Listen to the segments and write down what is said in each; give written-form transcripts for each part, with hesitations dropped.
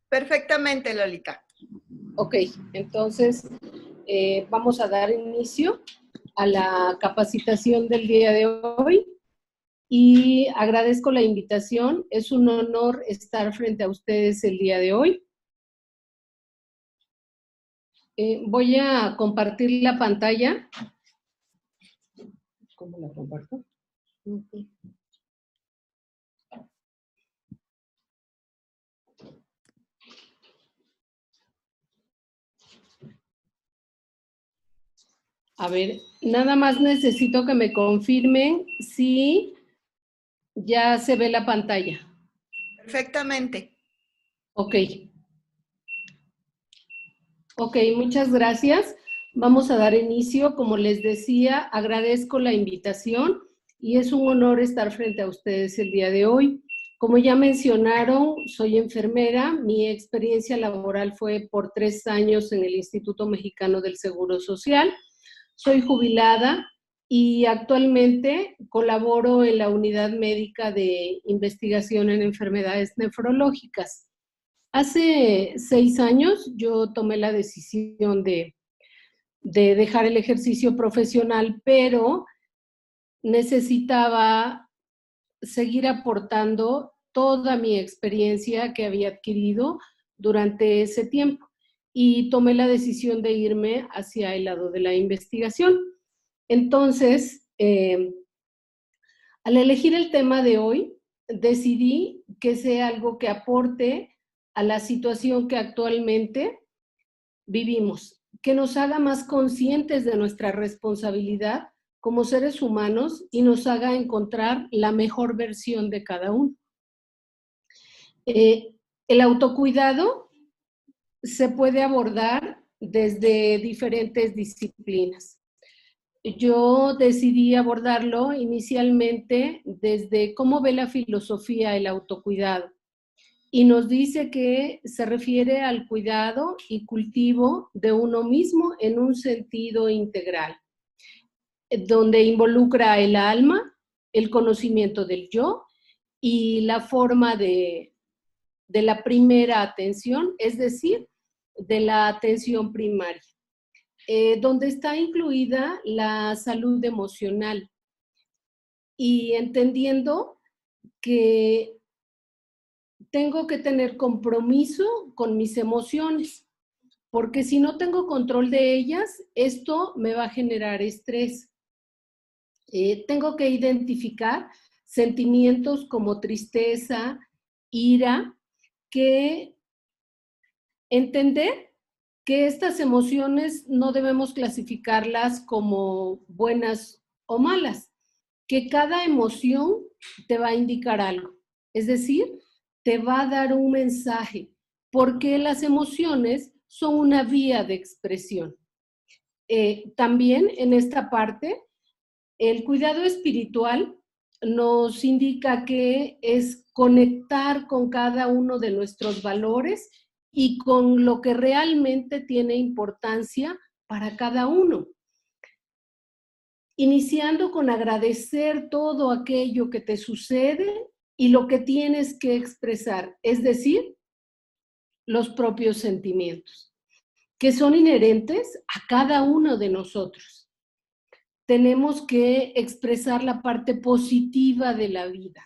Perfectamente, Lolita. Ok, entonces vamos a dar inicio a la capacitación del día de hoy y agradezco la invitación. Es un honor estar frente a ustedes el día de hoy. Voy a compartir la pantalla. ¿Cómo la comparto? Okay. A ver, nada más necesito que me confirmen si ya se ve la pantalla. Perfectamente. Ok. Ok, muchas gracias. Vamos a dar inicio. Como les decía, agradezco la invitación y es un honor estar frente a ustedes el día de hoy. Como ya mencionaron, soy enfermera. Mi experiencia laboral fue por 3 años en el Instituto Mexicano del Seguro Social. Soy jubilada y actualmente colaboro en la Unidad Médica de Investigación en Enfermedades Nefrológicas. Hace 6 años yo tomé la decisión de dejar el ejercicio profesional, pero necesitaba seguir aportando toda mi experiencia que había adquirido durante ese tiempo y tomé la decisión de irme hacia el lado de la investigación. Entonces, al elegir el tema de hoy, decidí que sea algo que aporte a la situación que actualmente vivimos, que nos haga más conscientes de nuestra responsabilidad como seres humanos y nos haga encontrar la mejor versión de cada uno. El autocuidado se puede abordar desde diferentes disciplinas. Yo decidí abordarlo inicialmente desde cómo ve la filosofía el autocuidado. Y nos dice que se refiere al cuidado y cultivo de uno mismo en un sentido integral, donde involucra el alma, el conocimiento del yo y la forma de la primera atención, es decir, de la atención primaria, donde está incluida la salud emocional y entendiendo que tengo que tener compromiso con mis emociones, porque si no tengo control de ellas, esto me va a generar estrés. Tengo que identificar sentimientos como tristeza, ira, que entender que estas emociones no debemos clasificarlas como buenas o malas, que cada emoción te va a indicar algo. Es decir, te va a dar un mensaje, porque las emociones son una vía de expresión. También en esta parte, el cuidado espiritual nos indica que es conectar con cada uno de nuestros valores y con lo que realmente tiene importancia para cada uno. Iniciando con agradecer todo aquello que te sucede y lo que tienes que expresar, es decir, los propios sentimientos, que son inherentes a cada uno de nosotros. Tenemos que expresar la parte positiva de la vida.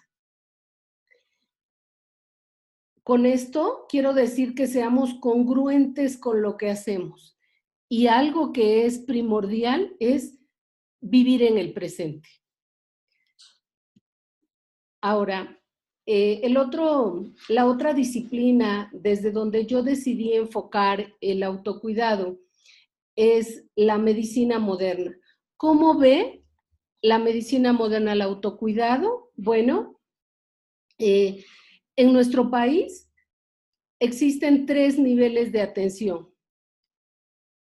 Con esto quiero decir que seamos congruentes con lo que hacemos. Y algo que es primordial es vivir en el presente. Ahora, la otra disciplina desde donde yo decidí enfocar el autocuidado es la medicina moderna. ¿Cómo ve la medicina moderna el autocuidado? Bueno, en nuestro país existen 3 niveles de atención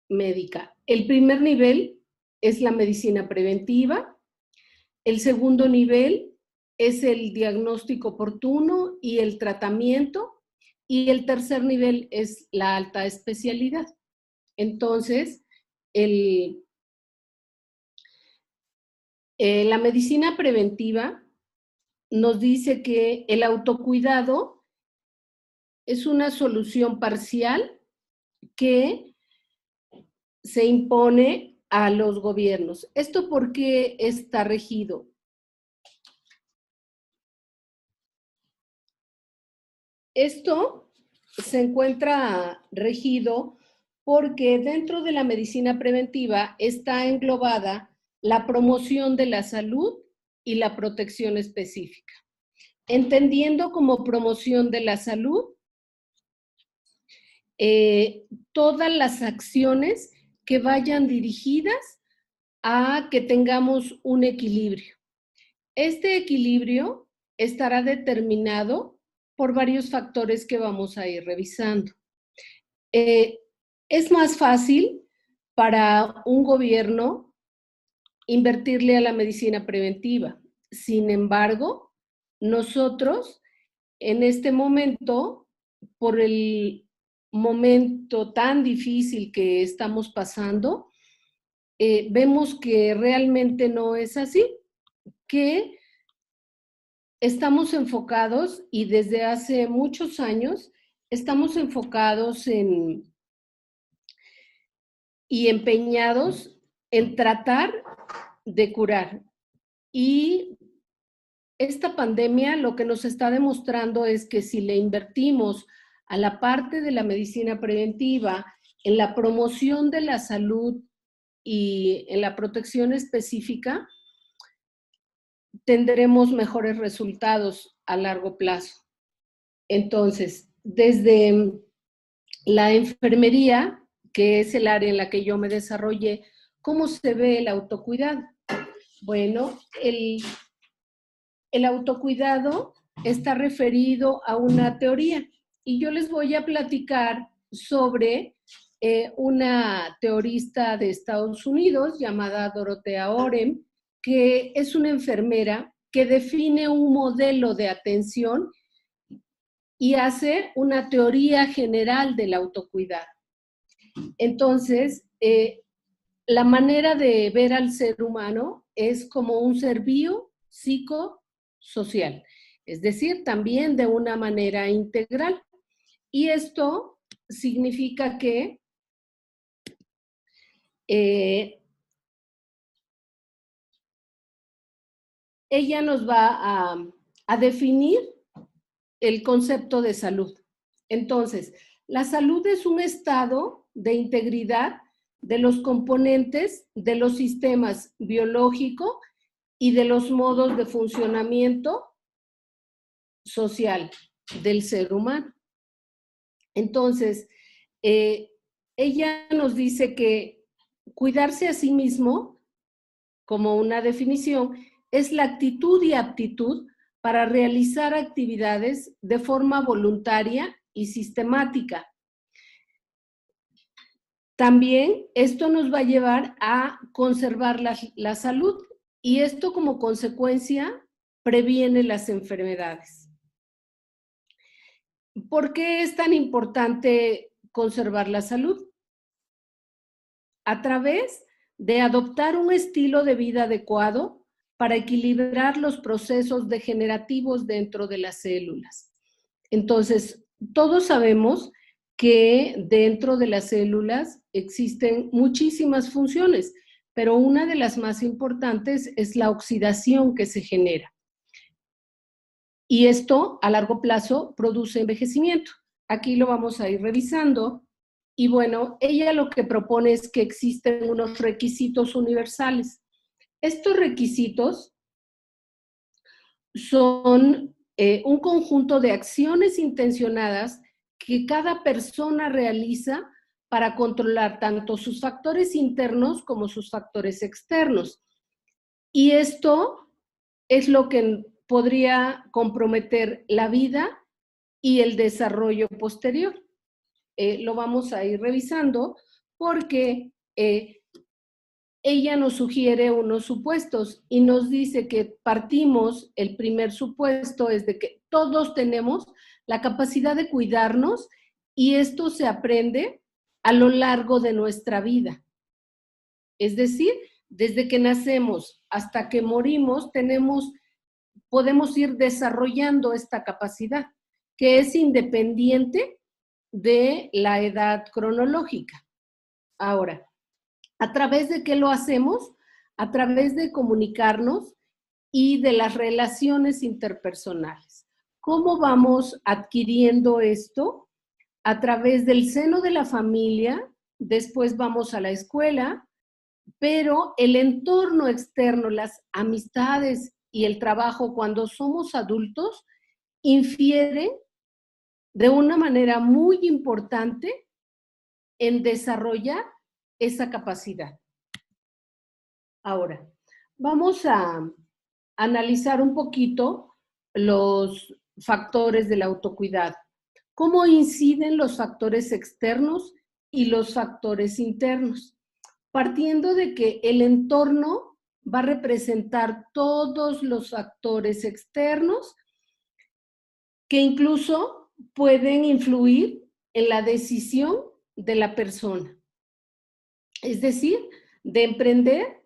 médica. El primer nivel es la medicina preventiva, el segundo nivel es el diagnóstico oportuno y el tratamiento, y el tercer nivel es la alta especialidad. Entonces, la medicina preventiva nos dice que el autocuidado es una solución parcial que se impone a los gobiernos. ¿Esto por qué está regido? Esto se encuentra regido porque dentro de la medicina preventiva está englobada la promoción de la salud y la protección específica. Entendiendo como promoción de la salud todas las acciones que vayan dirigidas a que tengamos un equilibrio. Este equilibrio estará determinado por varios factores que vamos a ir revisando. Es más fácil para un gobierno invertirle a la medicina preventiva. Sin embargo, nosotros en este momento, por el momento tan difícil que estamos pasando, vemos que realmente no es así, que estamos enfocados y desde hace muchos años estamos enfocados y empeñados en tratar de curar. Y esta pandemia lo que nos está demostrando es que si le invertimos a la parte de la medicina preventiva, en la promoción de la salud y en la protección específica, tendremos mejores resultados a largo plazo. Entonces, desde la enfermería, que es el área en la que yo me desarrollé, ¿cómo se ve el autocuidado? Bueno, el autocuidado está referido a una teoría y yo les voy a platicar sobre una teorista de Estados Unidos llamada Dorothea Orem, que es una enfermera que define un modelo de atención y hace una teoría general del autocuidado. Entonces, la manera de ver al ser humano es como un ser biopsicosocial, es decir, también de una manera integral. Y esto significa que ella nos va a definir el concepto de salud. Entonces, la salud es un estado de integridad de los componentes de los sistemas biológico y de los modos de funcionamiento social del ser humano. Entonces, ella nos dice que cuidarse a sí mismo, como una definición, es la actitud y aptitud para realizar actividades de forma voluntaria y sistemática. También esto nos va a llevar a conservar la salud y esto como consecuencia previene las enfermedades. ¿Por qué es tan importante conservar la salud? A través de adoptar un estilo de vida adecuado para equilibrar los procesos degenerativos dentro de las células. Entonces, todos sabemos que dentro de las células existen muchísimas funciones, pero una de las más importantes es la oxidación que se genera. Y esto a largo plazo produce envejecimiento. Aquí lo vamos a ir revisando. Y bueno, ella lo que propone es que existen unos requisitos universales. Estos requisitos son un conjunto de acciones intencionadas que cada persona realiza para controlar tanto sus factores internos como sus factores externos. Y esto es lo que podría comprometer la vida y el desarrollo posterior. Lo vamos a ir revisando porque ella nos sugiere unos supuestos y nos dice que partimos, el primer supuesto es de que todos tenemos la capacidad de cuidarnos y esto se aprende a lo largo de nuestra vida. Es decir, desde que nacemos hasta que morimos tenemos podemos ir desarrollando esta capacidad, que es independiente de la edad cronológica. Ahora, ¿a través de qué lo hacemos? A través de comunicarnos y de las relaciones interpersonales. ¿Cómo vamos adquiriendo esto? A través del seno de la familia, después vamos a la escuela, pero el entorno externo, las amistades y el trabajo cuando somos adultos, infieren de una manera muy importante en desarrollar esa capacidad. Ahora, vamos a analizar un poquito los factores del autocuidado. ¿Cómo inciden los factores externos y los factores internos? Partiendo de que el entorno va a representar todos los factores externos que incluso pueden influir en la decisión de la persona. Es decir, de emprender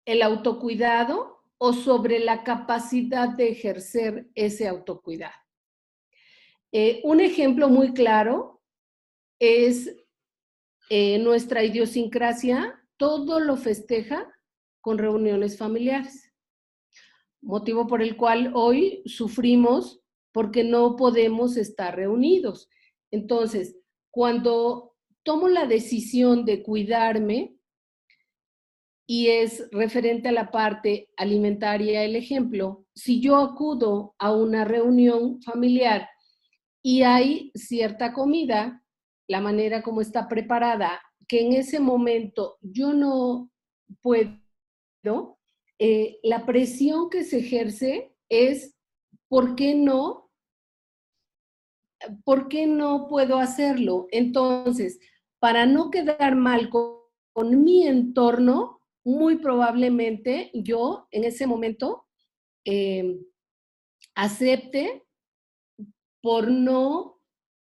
el autocuidado o sobre la capacidad de ejercer ese autocuidado. Un ejemplo muy claro es nuestra idiosincrasia, todo lo festeja con reuniones familiares, motivo por el cual hoy sufrimos porque no podemos estar reunidos. Entonces, cuando tomo la decisión de cuidarme, y es referente a la parte alimentaria el ejemplo, si yo acudo a una reunión familiar y hay cierta comida, la manera como está preparada, que en ese momento yo no puedo, la presión que se ejerce es, ¿por qué no? ¿Por qué no puedo hacerlo? Entonces, para no quedar mal con mi entorno, muy probablemente yo en ese momento acepte por no,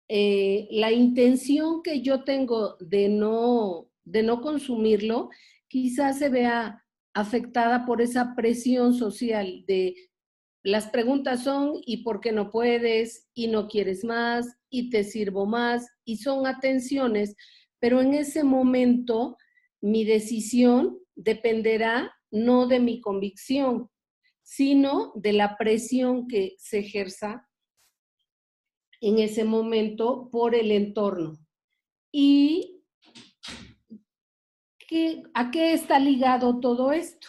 la intención que yo tengo de no consumirlo, quizás se vea afectada por esa presión social de las preguntas son ¿y por qué no puedes? ¿Y no quieres más? ¿Y te sirvo más? Y son atenciones, pero en ese momento mi decisión dependerá no de mi convicción, sino de la presión que se ejerza en ese momento por el entorno. ¿Y a qué está ligado todo esto?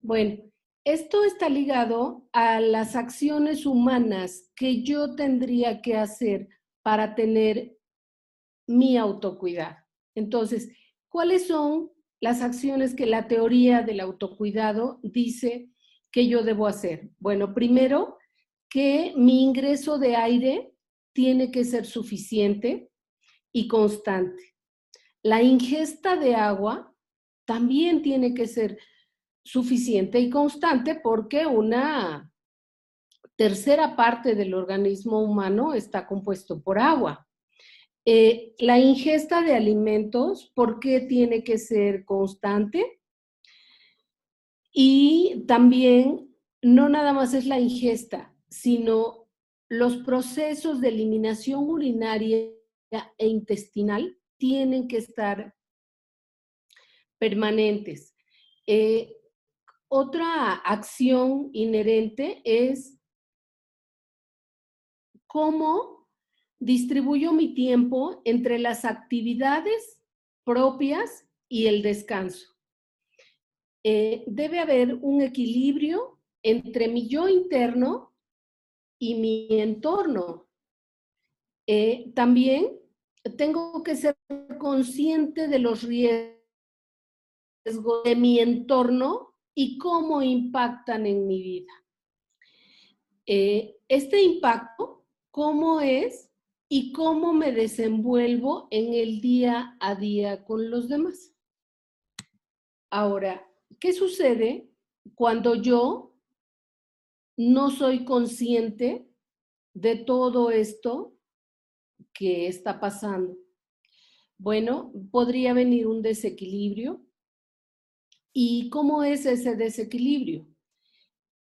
Bueno, esto está ligado a las acciones humanas que yo tendría que hacer para tener mi autocuidado. Entonces, ¿cuáles son las acciones que la teoría del autocuidado dice que yo debo hacer? Bueno, primero, que mi ingreso de aire tiene que ser suficiente y constante. La ingesta de agua también tiene que ser suficiente y constante porque una tercera parte del organismo humano está compuesto por agua. La ingesta de alimentos, ¿por qué tiene que ser constante? Y también no nada más es la ingesta, sino los procesos de eliminación urinaria e intestinal tienen que estar permanentes. Otra acción inherente es cómo distribuyo mi tiempo entre las actividades propias y el descanso. Debe haber un equilibrio entre mi yo interno y mi entorno. También tengo que ser consciente de los riesgos de mi entorno y cómo impactan en mi vida. Este impacto, cómo es y cómo me desenvuelvo en el día a día con los demás. Ahora, ¿qué sucede cuando yo no soy consciente de todo esto que está pasando? Bueno, podría venir un desequilibrio. ¿Y cómo es ese desequilibrio?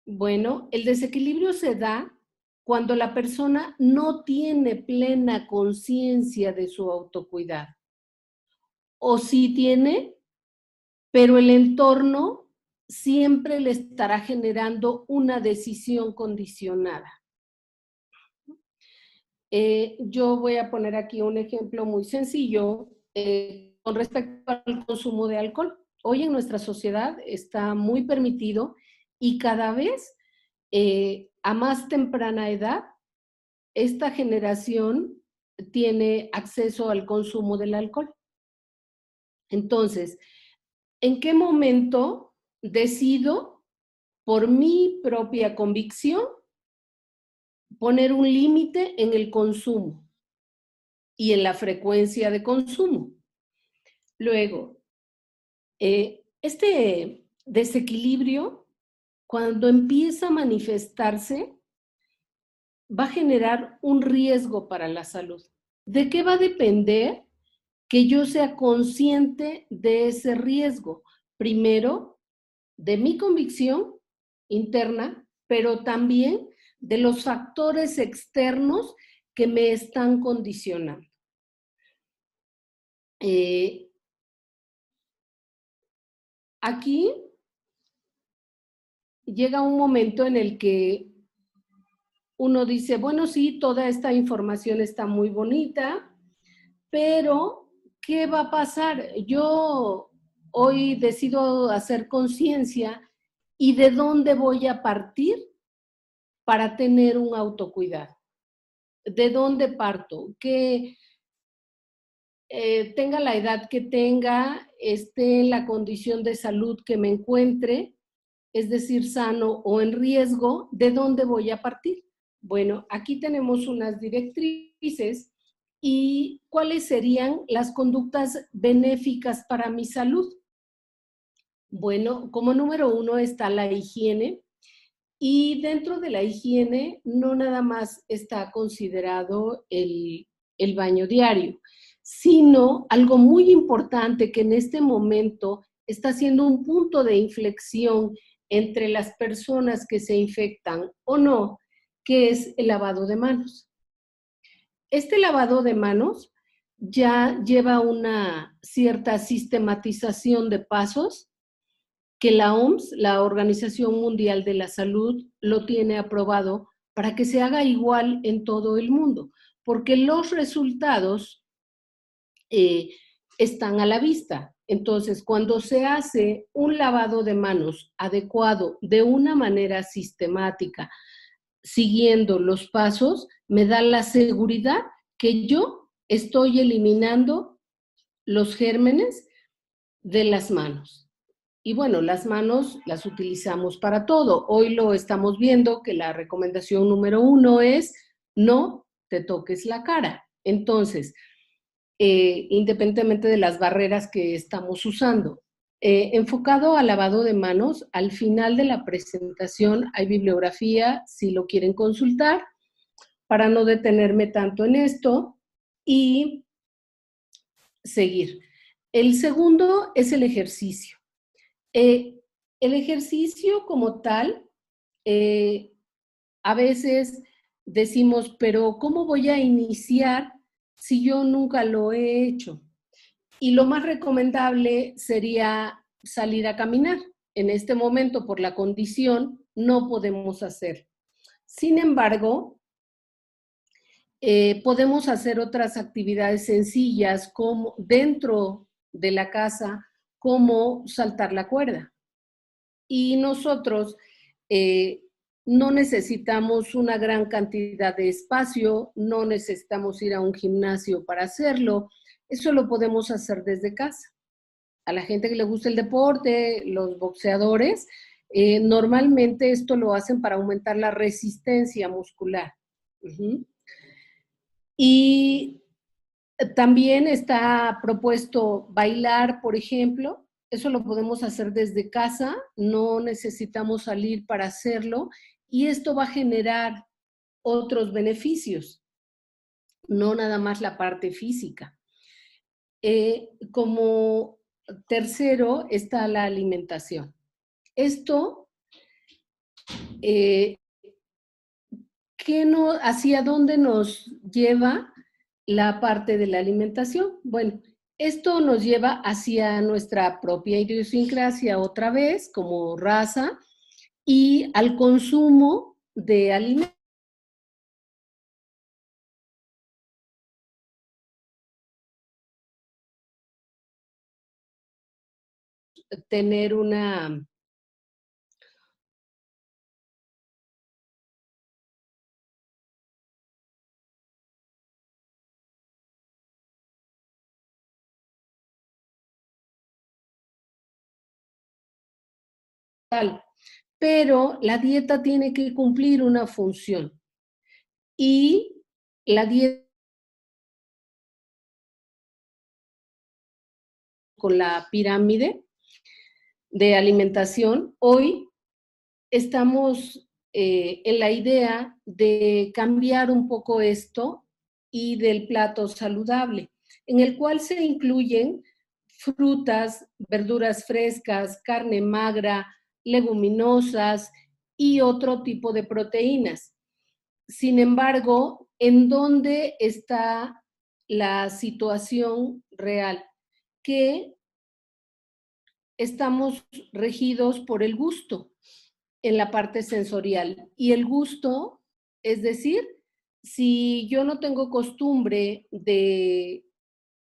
Bueno, el desequilibrio se da cuando la persona no tiene plena conciencia de su autocuidado. O sí tiene, pero el entorno siempre le estará generando una decisión condicionada. Yo voy a poner aquí un ejemplo muy sencillo con respecto al consumo de alcohol. Hoy en nuestra sociedad está muy permitido y cada vez a más temprana edad, esta generación tiene acceso al consumo del alcohol. Entonces, ¿en qué momento decido, por mi propia convicción, poner un límite en el consumo y en la frecuencia de consumo? Luego, este desequilibrio, cuando empieza a manifestarse, va a generar un riesgo para la salud. ¿De qué va a depender que yo sea consciente de ese riesgo? Primero, de mi convicción interna, pero también de los factores externos que me están condicionando. Aquí llega un momento en el que uno dice, bueno, sí, toda esta información está muy bonita, pero ¿qué va a pasar? Yo hoy decido hacer conciencia y de dónde voy a partir para tener un autocuidado. ¿De dónde parto? Que tenga la edad que tenga, esté en la condición de salud que me encuentre, es decir, sano o en riesgo, ¿de dónde voy a partir? Bueno, aquí tenemos unas directrices y cuáles serían las conductas benéficas para mi salud. Bueno, como número 1 está la higiene y dentro de la higiene no nada más está considerado el baño diario, sino algo muy importante que en este momento está siendo un punto de inflexión entre las personas que se infectan o no, que es el lavado de manos. Este lavado de manos ya lleva una cierta sistematización de pasos que la OMS, la Organización Mundial de la Salud, lo tiene aprobado para que se haga igual en todo el mundo, porque los resultados están a la vista. Entonces, cuando se hace un lavado de manos adecuado de una manera sistemática, siguiendo los pasos, me da la seguridad que yo estoy eliminando los gérmenes de las manos. Y bueno, las manos las utilizamos para todo. Hoy lo estamos viendo que la recomendación número 1 es no te toques la cara. Entonces, independientemente de las barreras que estamos usando. Enfocado al lavado de manos, al final de la presentación hay bibliografía si lo quieren consultar, para no detenerme tanto en esto y seguir. El segundo es el ejercicio. El ejercicio como tal, a veces decimos, pero ¿cómo voy a iniciar si yo nunca lo he hecho? Y lo más recomendable sería salir a caminar. En este momento, por la condición, no podemos hacer. Sin embargo, podemos hacer otras actividades sencillas como dentro de la casa, como saltar la cuerda. Y nosotros no necesitamos una gran cantidad de espacio, no necesitamos ir a un gimnasio para hacerlo, eso lo podemos hacer desde casa. A la gente que le gusta el deporte, los boxeadores, normalmente esto lo hacen para aumentar la resistencia muscular. Y también está propuesto bailar, por ejemplo. Eso lo podemos hacer desde casa, no necesitamos salir para hacerlo y esto va a generar otros beneficios, no nada más la parte física. Como tercero está la alimentación. Esto ¿Hacia dónde nos lleva la parte de la alimentación? Bueno, esto nos lleva hacia nuestra propia idiosincrasia otra vez, como raza, y al consumo de alimentos. Tener una tal, pero la dieta tiene que cumplir una función y la dieta con la pirámide de alimentación, hoy estamos en la idea de cambiar un poco esto y del plato saludable, en el cual se incluyen frutas, verduras frescas, carne magra, leguminosas y otro tipo de proteínas. Sin embargo, ¿en dónde está la situación real? Que estamos regidos por el gusto en la parte sensorial. Y el gusto, es decir, si yo no tengo costumbre de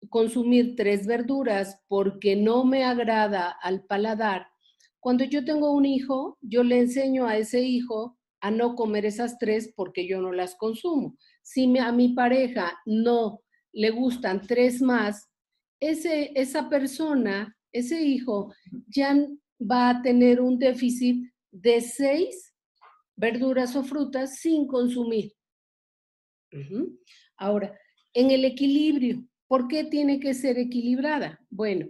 consumir 3 verduras porque no me agrada al paladar, cuando yo tengo un hijo, yo le enseño a ese hijo a no comer esas 3 porque yo no las consumo. Si a mi pareja no le gustan 3 más, esa persona, ese hijo, ya va a tener un déficit de 6 verduras o frutas sin consumir. Ahora, en el equilibrio, ¿por qué tiene que ser equilibrada? Bueno,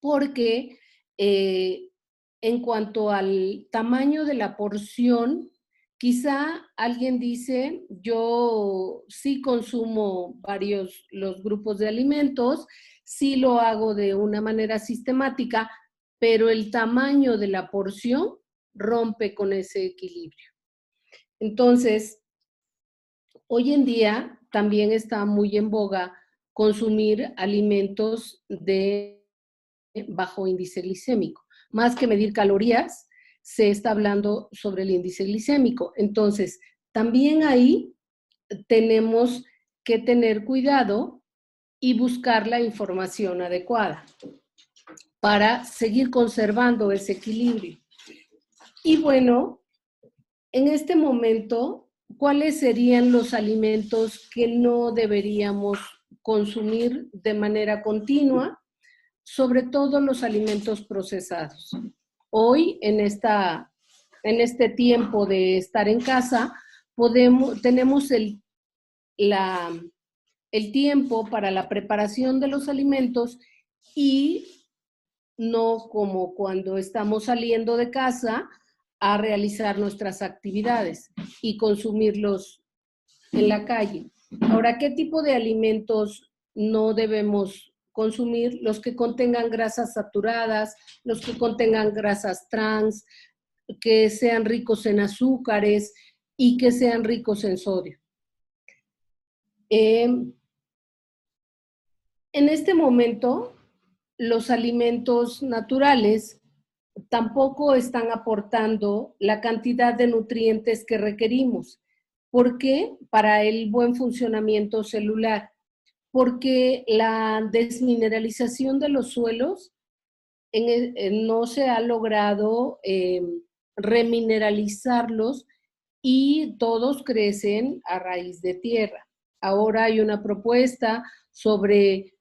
porque en cuanto al tamaño de la porción, quizá alguien dice, yo sí consumo los grupos de alimentos, sí lo hago de una manera sistemática, pero el tamaño de la porción rompe con ese equilibrio. Entonces, hoy en día también está muy en boga consumir alimentos de bajo índice glicémico. Más que medir calorías, se está hablando sobre el índice glicémico. Entonces, también ahí tenemos que tener cuidado y buscar la información adecuada para seguir conservando ese equilibrio. Y bueno, en este momento, ¿cuáles serían los alimentos que no deberíamos consumir de manera continua? Sobre todo los alimentos procesados. Hoy, en este tiempo de estar en casa, tenemos el tiempo para la preparación de los alimentos y no como cuando estamos saliendo de casa a realizar nuestras actividades y consumirlos en la calle. Ahora, ¿qué tipo de alimentos no debemos consumir? Los que contengan grasas saturadas, los que contengan grasas trans, que sean ricos en azúcares y que sean ricos en sodio. En este momento, los alimentos naturales tampoco están aportando la cantidad de nutrientes que requerimos. ¿Por qué? Para el buen funcionamiento celular. Porque la desmineralización de los suelos no se ha logrado remineralizarlos y todos crecen a raíz de tierra. Ahora hay una propuesta sobre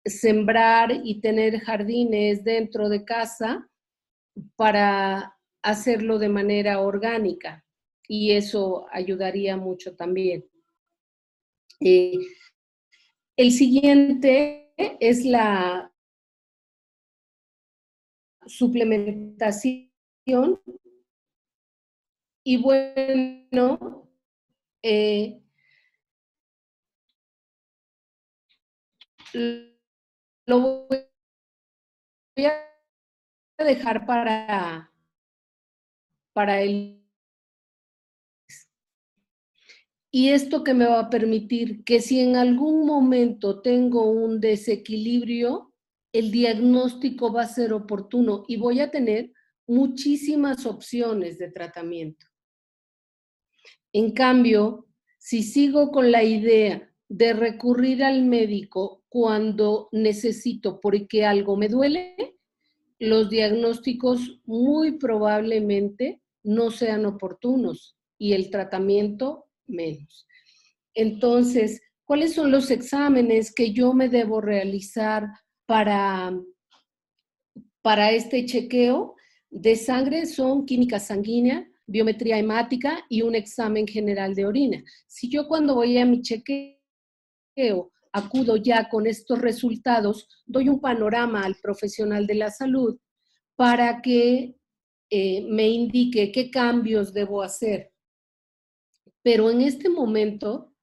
sembrar y tener jardines dentro de casa para hacerlo de manera orgánica y eso ayudaría mucho también. El siguiente es la suplementación y bueno, lo voy a dejar para el... Y esto que me va a permitir que si en algún momento tengo un desequilibrio, el diagnóstico va a ser oportuno y voy a tener muchísimas opciones de tratamiento. En cambio, si sigo con la idea de recurrir al médico cuando necesito porque algo me duele, los diagnósticos muy probablemente no sean oportunos y el tratamiento menos. Entonces, ¿cuáles son los exámenes que yo me debo realizar para este chequeo? De sangre son química sanguínea, biometría hemática y un examen general de orina. Si yo cuando voy a mi chequeo acudo ya con estos resultados, doy un panorama al profesional de la salud para que me indique qué cambios debo hacer. Pero en este momento,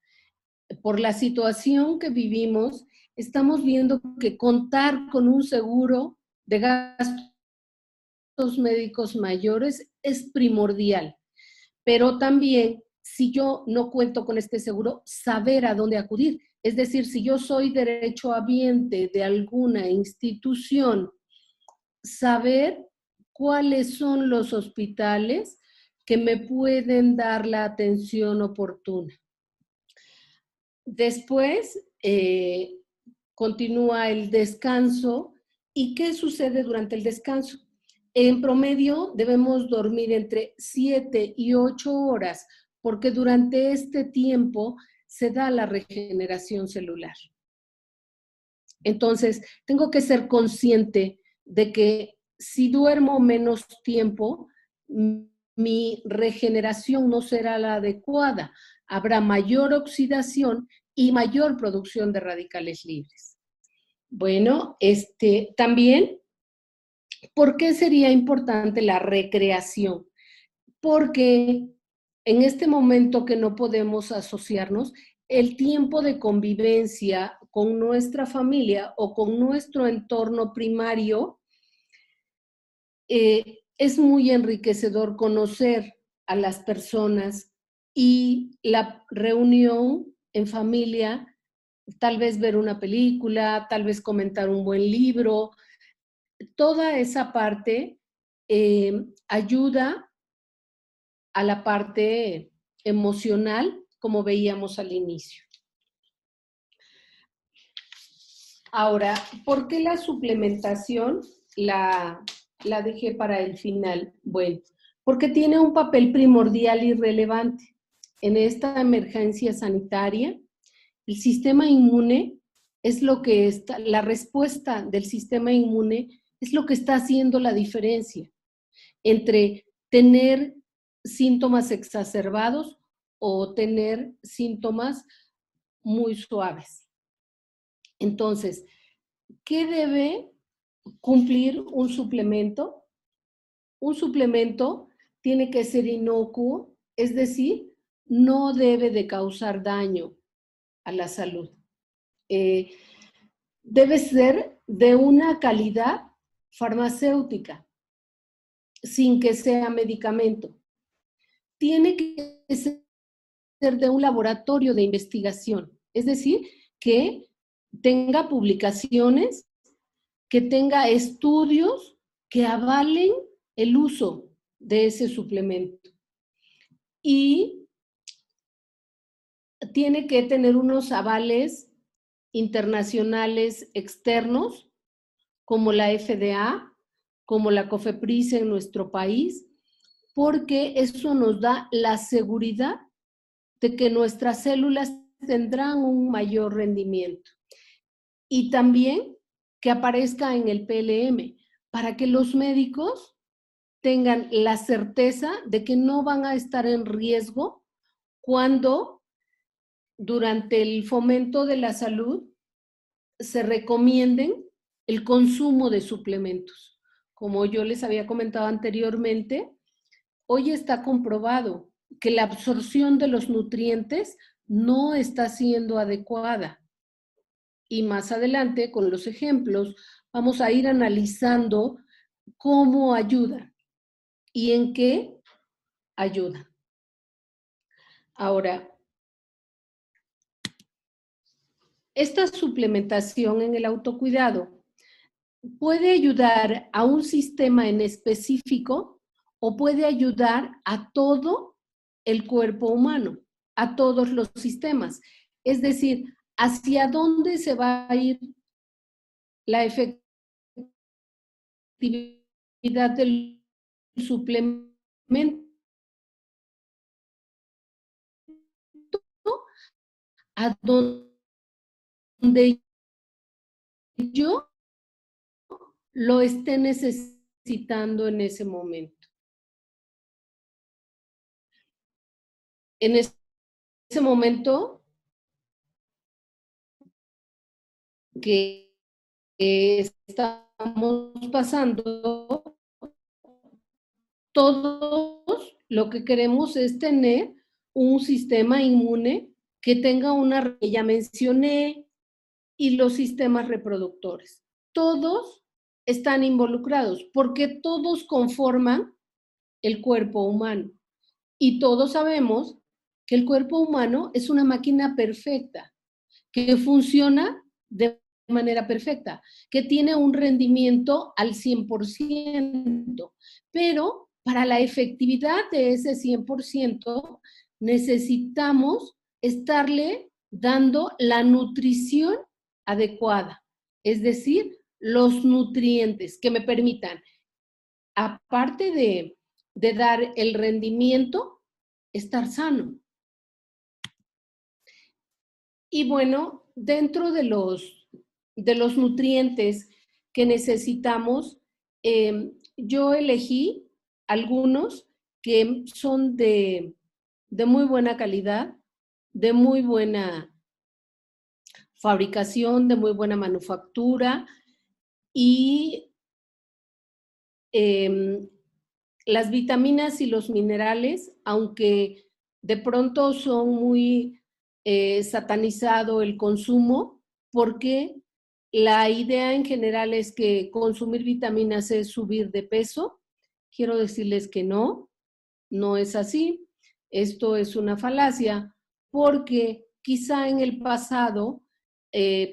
por la situación que vivimos, estamos viendo que contar con un seguro de gastos médicos mayores es primordial. Pero también, si yo no cuento con este seguro, saber a dónde acudir. Es decir, si yo soy derechohabiente de alguna institución, saber cuáles son los hospitales que me pueden dar la atención oportuna. Después continúa el descanso. ¿Y qué sucede durante el descanso? En promedio debemos dormir entre 7 y 8 horas porque durante este tiempo se da la regeneración celular. Entonces, tengo que ser consciente de que si duermo menos tiempo, mi regeneración no será la adecuada. Habrá mayor oxidación y mayor producción de radicales libres. Bueno, también, ¿por qué sería importante la recreación? Porque en este momento que no podemos asociarnos, el tiempo de convivencia con nuestra familia o con nuestro entorno primario es muy enriquecedor conocer a las personas y la reunión en familia, tal vez ver una película, tal vez comentar un buen libro, toda esa parte ayuda a la parte emocional, como veíamos al inicio. Ahora, ¿por qué la suplementación la dejé para el final? Bueno, porque tiene un papel primordial y relevante. En esta emergencia sanitaria, el sistema inmune es lo que está, la respuesta del sistema inmune es lo que está haciendo la diferencia entre tener síntomas exacerbados o tener síntomas muy suaves. Entonces, ¿qué debe cumplir un suplemento? Un suplemento tiene que ser inocuo, es decir, no debe de causar daño a la salud. Debe ser de una calidad farmacéutica, sin que sea medicamento. Tiene que ser de un laboratorio de investigación, es decir, que tenga publicaciones, que tenga estudios que avalen el uso de ese suplemento. Y tiene que tener unos avales internacionales externos, como la FDA, como la COFEPRIS en nuestro país, porque eso nos da la seguridad de que nuestras células tendrán un mayor rendimiento. Y también que aparezca en el PLM, para que los médicos tengan la certeza de que no van a estar en riesgo cuando durante el fomento de la salud se recomienden el consumo de suplementos. Como yo les había comentado anteriormente, hoy está comprobado que la absorción de los nutrientes no está siendo adecuada. Y más adelante, con los ejemplos, vamos a ir analizando cómo ayuda y en qué ayuda. Ahora, esta suplementación en el autocuidado puede ayudar a un sistema en específico o puede ayudar a todo el cuerpo humano, a todos los sistemas. Es decir, ¿hacia dónde se va a ir la efectividad del suplemento? A donde yo lo esté necesitando en ese momento. En ese momento que estamos pasando, todos lo que queremos es tener un sistema inmune que tenga una, que ya mencioné, y los sistemas reproductores. Todos están involucrados porque todos conforman el cuerpo humano. Y todos sabemos que el cuerpo humano es una máquina perfecta, que funciona de manera perfecta, que tiene un rendimiento al 100%, pero para la efectividad de ese 100% necesitamos estarle dando la nutrición adecuada, es decir, los nutrientes que me permitan, aparte de dar el rendimiento, estar sano. Y bueno, dentro de los nutrientes que necesitamos, yo elegí algunos que son de muy buena calidad, de muy buena fabricación, de muy buena manufactura y las vitaminas y los minerales, aunque de pronto son muy satanizado el consumo, porque la idea en general es que consumir vitaminas es subir de peso. Quiero decirles que no, no es así. Esto es una falacia, porque quizá en el pasado,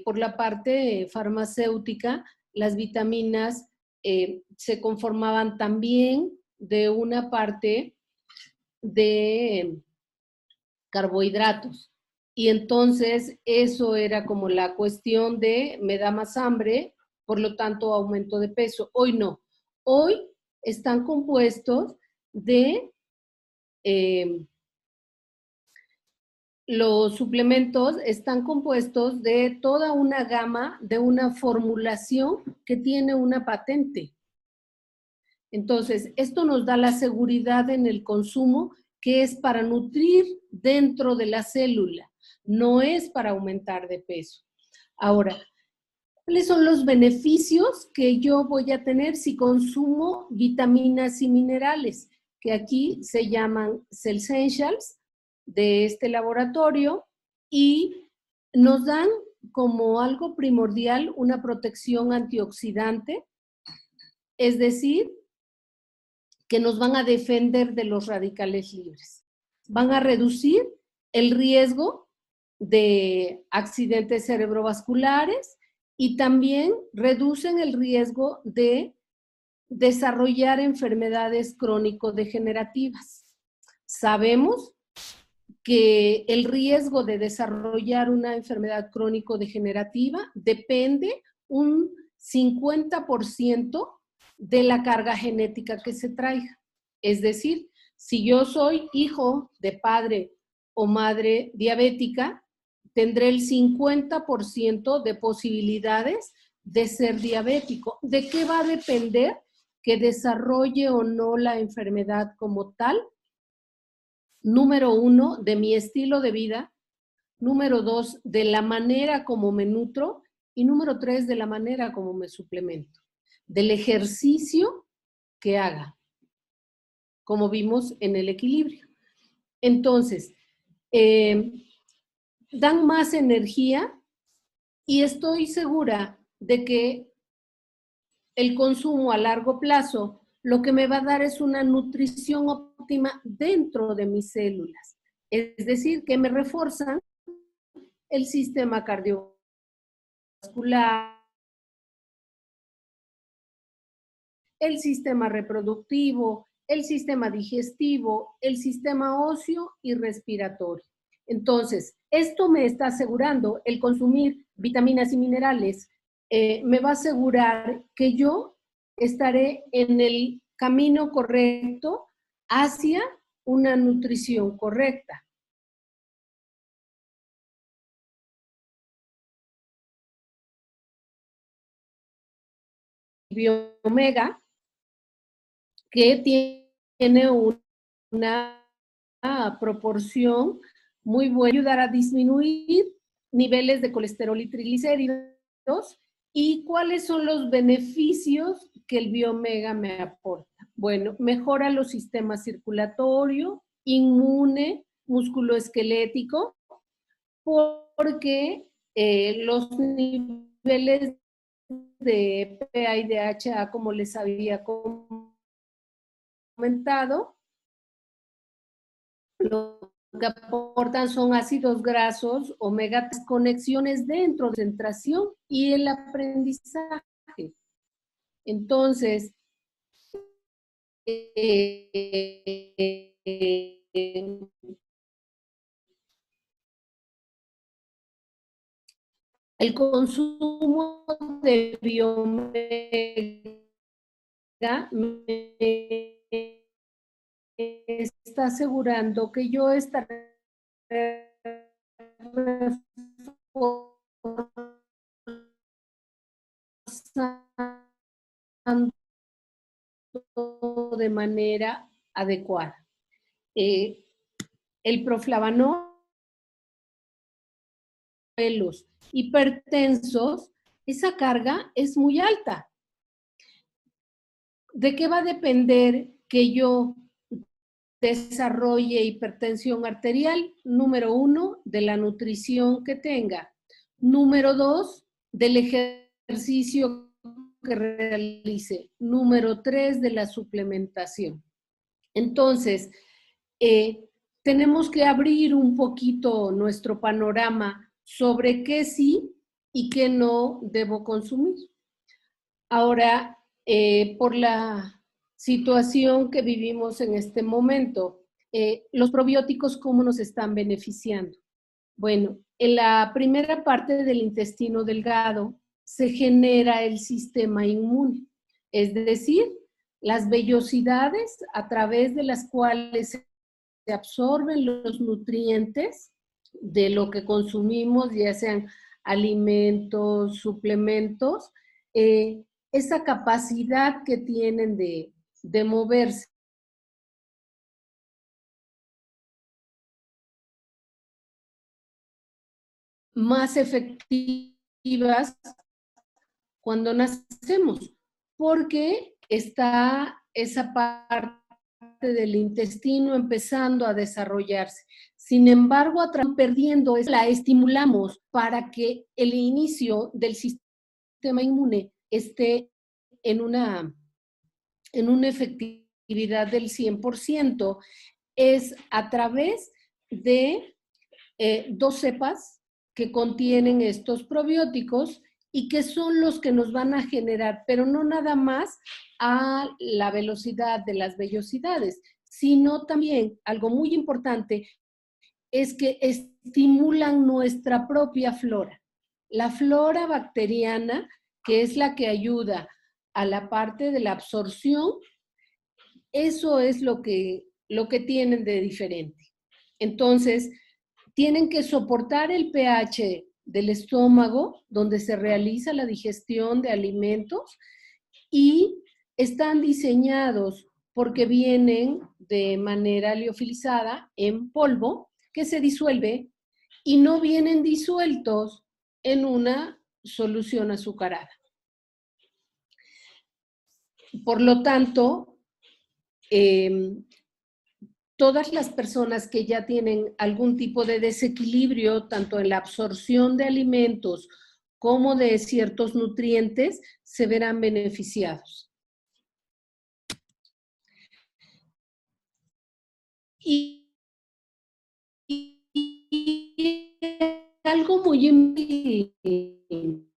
por la parte farmacéutica, las vitaminas se conformaban también de una parte de carbohidratos. Y entonces eso era como la cuestión de me da más hambre, por lo tanto aumento de peso. Hoy no. Hoy están compuestos de los suplementos están compuestos de toda una gama, de una formulación que tiene una patente. Entonces, esto nos da la seguridad en el consumo, que es para nutrir dentro de la célula, no es para aumentar de peso. Ahora, ¿cuáles son los beneficios que yo voy a tener si consumo vitaminas y minerales? Que aquí se llaman Cellessentials de este laboratorio y nos dan como algo primordial una protección antioxidante, es decir, que nos van a defender de los radicales libres. Van a reducir el riesgo de accidentes cerebrovasculares y también reducen el riesgo de desarrollar enfermedades crónico-degenerativas. Sabemos que el riesgo de desarrollar una enfermedad crónico-degenerativa depende un 50% de la carga genética que se traiga. Es decir, si yo soy hijo de padre o madre diabética, tendré el 50% de posibilidades de ser diabético. ¿De qué va a depender que desarrolle o no la enfermedad como tal? Número 1, de mi estilo de vida. Número 2, de la manera como me nutro. Y número 3, de la manera como me suplemento. Del ejercicio que haga, como vimos en el equilibrio. Entonces, dan más energía y estoy segura de que el consumo a largo plazo lo que me va a dar es una nutrición óptima dentro de mis células. Es decir, que me refuerzan el sistema cardiovascular, el sistema reproductivo, el sistema digestivo, el sistema óseo y respiratorio. Entonces, esto me está asegurando, el consumir vitaminas y minerales, me va a asegurar que yo estaré en el camino correcto hacia una nutrición correcta. Biomega, que tiene una proporción muy buena, ayudar a disminuir niveles de colesterol y triglicéridos. ¿Y cuáles son los beneficios que el Biomega me aporta? Bueno, mejora los sistemas circulatorio, inmune, musculoesquelético, porque los niveles de EPA y DHA, como les había comentado, lo que aportan son ácidos grasos, omega 3, conexiones dentro de la concentración y el aprendizaje. Entonces, el consumo de biomega me está asegurando que yo estaré de manera adecuada. El proflavanol, los hipertensos, esa carga es muy alta. ¿De qué va a depender que yo desarrolle hipertensión arterial? Número 1, de la nutrición que tenga. Número 2, del ejercicio que realice. Número 3, de la suplementación. Entonces, tenemos que abrir un poquito nuestro panorama sobre qué sí y qué no debo consumir. Ahora, por la situación que vivimos en este momento, los probióticos, ¿cómo nos están beneficiando? Bueno, en la primera parte del intestino delgado se genera el sistema inmune, es decir, las vellosidades a través de las cuales se absorben los nutrientes de lo que consumimos, ya sean alimentos, suplementos, esa capacidad que tienen de moverse. Más efectivas cuando nacemos, porque está esa parte del intestino empezando a desarrollarse. Sin embargo, perdiendo, la estimulamos para que el inicio del sistema inmune esté en una efectividad del 100%, es a través de 2 cepas que contienen estos probióticos y que son los que nos van a generar, pero no nada más a la velocidad de las vellosidades, sino también, algo muy importante, es que estimulan nuestra propia flora. La flora bacteriana, que es la que ayuda a la parte de la absorción, eso es lo que tienen de diferente. Entonces, tienen que soportar el pH del estómago, donde se realiza la digestión de alimentos, y están diseñados porque vienen de manera liofilizada en polvo que se disuelve y no vienen disueltos en una solución azucarada. Por lo tanto, todas las personas que ya tienen algún tipo de desequilibrio, tanto en la absorción de alimentos como de ciertos nutrientes, se verán beneficiados. y algo muy importante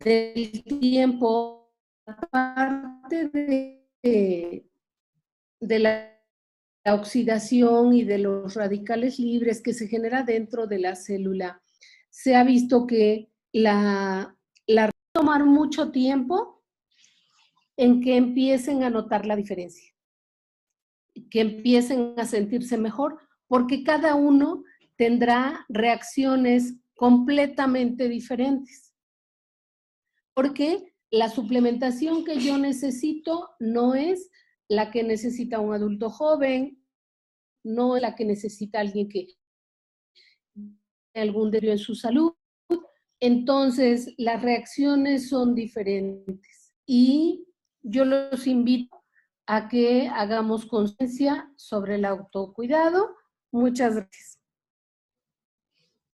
del tiempo, aparte de la oxidación y de los radicales libres que se genera dentro de la célula, se ha visto que la tomar mucho tiempo en que empiecen a notar la diferencia, que empiecen a sentirse mejor, porque cada uno tendrá reacciones completamente diferentes. Porque la suplementación que yo necesito no es la que necesita un adulto joven, no es la que necesita alguien que tiene algún deterioro en su salud. Entonces, las reacciones son diferentes y yo los invito a que hagamos conciencia sobre el autocuidado. Muchas gracias.